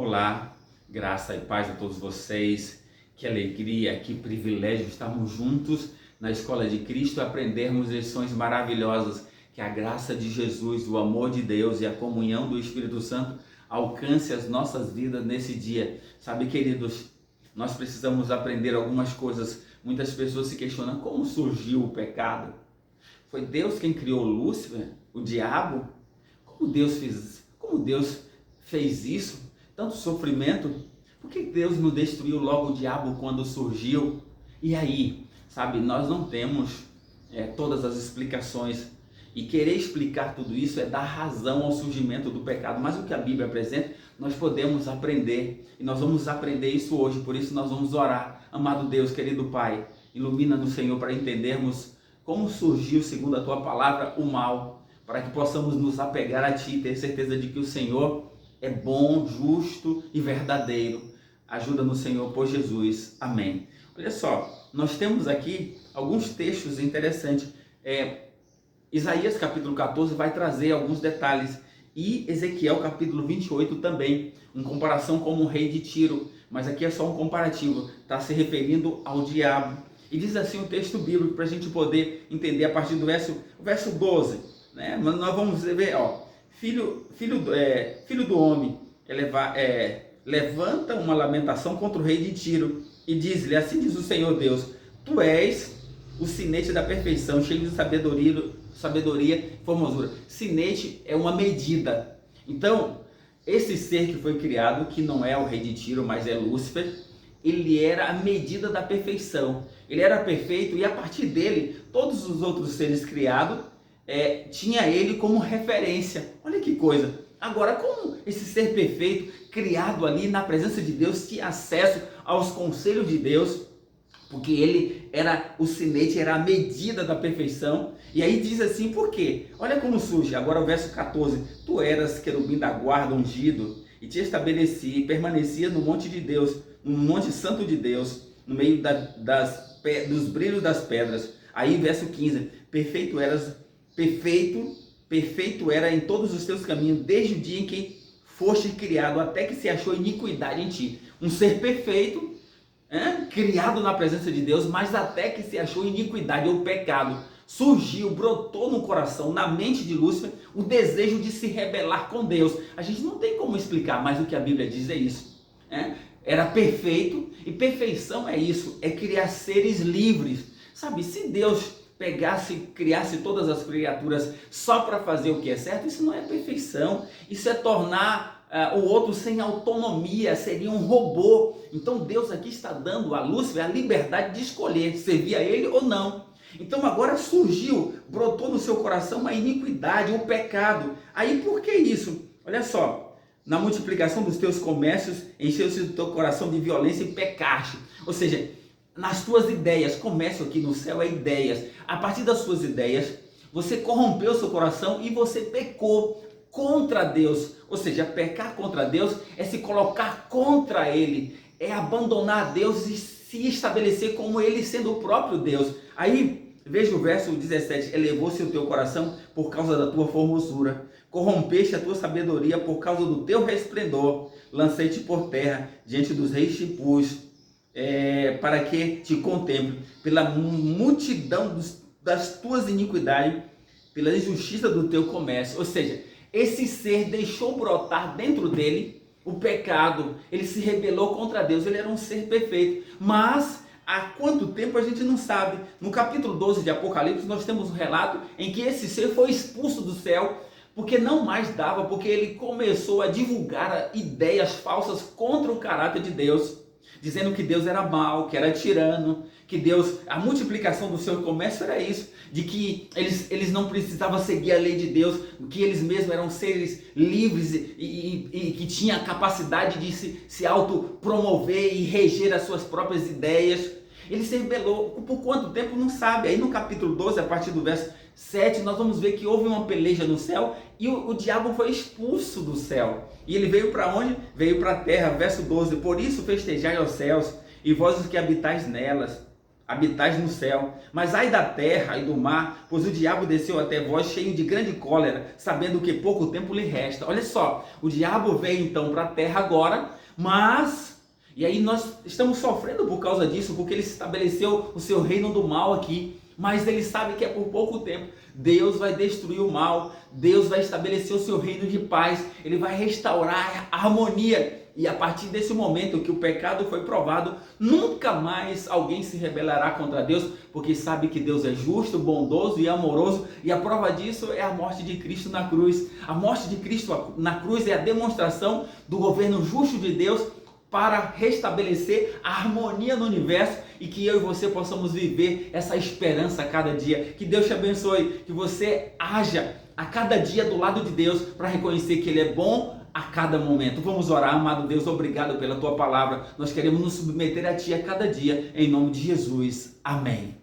Olá, graça e paz a todos vocês. Que alegria, que privilégio estarmos juntos na Escola de Cristo, aprendermos lições maravilhosas. Que a graça de Jesus, o amor de Deus e a comunhão do Espírito Santo alcance as nossas vidas nesse dia. Sabe, queridos, nós precisamos aprender algumas coisas. Muitas pessoas se questionam como surgiu o pecado. Foi Deus quem criou Lúcifer, o diabo? Como Deus fez isso? Tanto sofrimento, por que Deus não destruiu logo o diabo quando surgiu? E aí, sabe, nós não temos todas as explicações, e querer explicar tudo isso é dar razão ao surgimento do pecado, mas o que a Bíblia apresenta, nós podemos aprender, e nós vamos aprender isso hoje, por isso nós vamos orar. Amado Deus, querido Pai, ilumina-nos, Senhor, para entendermos como surgiu, segundo a Tua palavra, o mal, para que possamos nos apegar a Ti, ter certeza de que o Senhor é bom, justo e verdadeiro. Ajuda-nos, Senhor, por Jesus. Amém. Olha só, nós temos aqui alguns textos interessantes. Isaías capítulo 14 vai trazer alguns detalhes. E Ezequiel capítulo 28 também. Uma comparação com o rei de Tiro. Mas aqui é só um comparativo. Está se referindo ao diabo. E diz assim o texto bíblico para a gente poder entender a partir do verso 12. Né? Mas nós vamos ver, ó. Filho do homem, levanta uma lamentação contra o rei de Tiro e diz-lhe, assim diz o Senhor Deus, tu és o sinete da perfeição, cheio de sabedoria e formosura. Sinete é uma medida. Então, esse ser que foi criado, que não é o rei de Tiro, mas é Lúcifer, ele era a medida da perfeição. Ele era perfeito e a partir dele, todos os outros seres criados, tinha ele como referência. Olha que coisa. Agora, como esse ser perfeito, criado ali na presença de Deus, tinha acesso aos conselhos de Deus, porque ele era o sinete, era a medida da perfeição. E aí diz assim, por quê? Olha como surge, agora o verso 14. Tu eras querubim da guarda ungido, e te estabeleci, e permanecia no monte de Deus, no monte santo de Deus, no meio dos brilhos das pedras. Aí verso 15, perfeito era em todos os teus caminhos, desde o dia em que foste criado, até que se achou iniquidade em ti. Um ser perfeito, criado na presença de Deus, mas até que se achou iniquidade ou pecado, surgiu, brotou no coração, na mente de Lúcifer, o desejo de se rebelar com Deus. A gente não tem como explicar, mas o que a Bíblia diz é isso. Era perfeito, e perfeição é isso, é criar seres livres. Sabe, se Deus criasse todas as criaturas só para fazer o que é certo, isso não é perfeição, isso é tornar o outro sem autonomia, seria um robô. Então Deus aqui está dando a Lúcifer a liberdade de escolher, servir a ele ou não. Então agora brotou no seu coração a iniquidade, o pecado. Aí por que isso? Olha só, na multiplicação dos teus comércios, encheu-se o teu coração de violência e pecaste. Ou seja, nas tuas ideias, comércio aqui no céu é ideias. A partir das suas ideias, você corrompeu seu coração e você pecou contra Deus. Ou seja, pecar contra Deus é se colocar contra Ele, é abandonar Deus e se estabelecer como Ele sendo o próprio Deus. Aí, veja o verso 17, elevou-se o teu coração por causa da tua formosura, corrompeste a tua sabedoria por causa do teu resplendor, lancei-te por terra, diante dos reis te pus, para que te contemple, pela multidão das tuas iniquidades, pela injustiça do teu comércio. Ou seja, esse ser deixou brotar dentro dele o pecado, ele se rebelou contra Deus, ele era um ser perfeito, mas há quanto tempo a gente não sabe. No capítulo 12 de Apocalipse nós temos um relato em que esse ser foi expulso do céu, porque não mais dava, porque ele começou a divulgar ideias falsas contra o caráter de Deus, dizendo que Deus era mau, que era tirano, que Deus, a multiplicação do seu comércio era isso, de que eles não precisavam seguir a lei de Deus, que eles mesmos eram seres livres e que tinham a capacidade de se autopromover e reger as suas próprias ideias. Ele se rebelou, por quanto tempo não sabe. Aí no capítulo 12, a partir do verso 7, nós vamos ver que houve uma peleja no céu e o diabo foi expulso do céu. E ele veio para onde? Veio para a terra, verso 12. Por isso festejai aos céus, e vós os que habitais nelas. habitais no céu. Mas ai da terra e do mar, pois o diabo desceu até vós cheio de grande cólera, sabendo que pouco tempo lhe resta. Olha só, o diabo veio então para a terra agora, mas... E aí nós estamos sofrendo por causa disso, porque ele estabeleceu o seu reino do mal aqui. Mas ele sabe que é por pouco tempo. Deus vai destruir o mal, Deus vai estabelecer o seu reino de paz, ele vai restaurar a harmonia. E a partir desse momento que o pecado foi provado, nunca mais alguém se rebelará contra Deus, porque sabe que Deus é justo, bondoso e amoroso, e a prova disso é a morte de Cristo na cruz. A morte de Cristo na cruz é a demonstração do governo justo de Deus para restabelecer a harmonia no universo e que eu e você possamos viver essa esperança a cada dia. Que Deus te abençoe, que você haja a cada dia do lado de Deus para reconhecer que Ele é bom a cada momento. Vamos orar. Amado Deus, obrigado pela Tua palavra. Nós queremos nos submeter a Ti a cada dia, em nome de Jesus. Amém.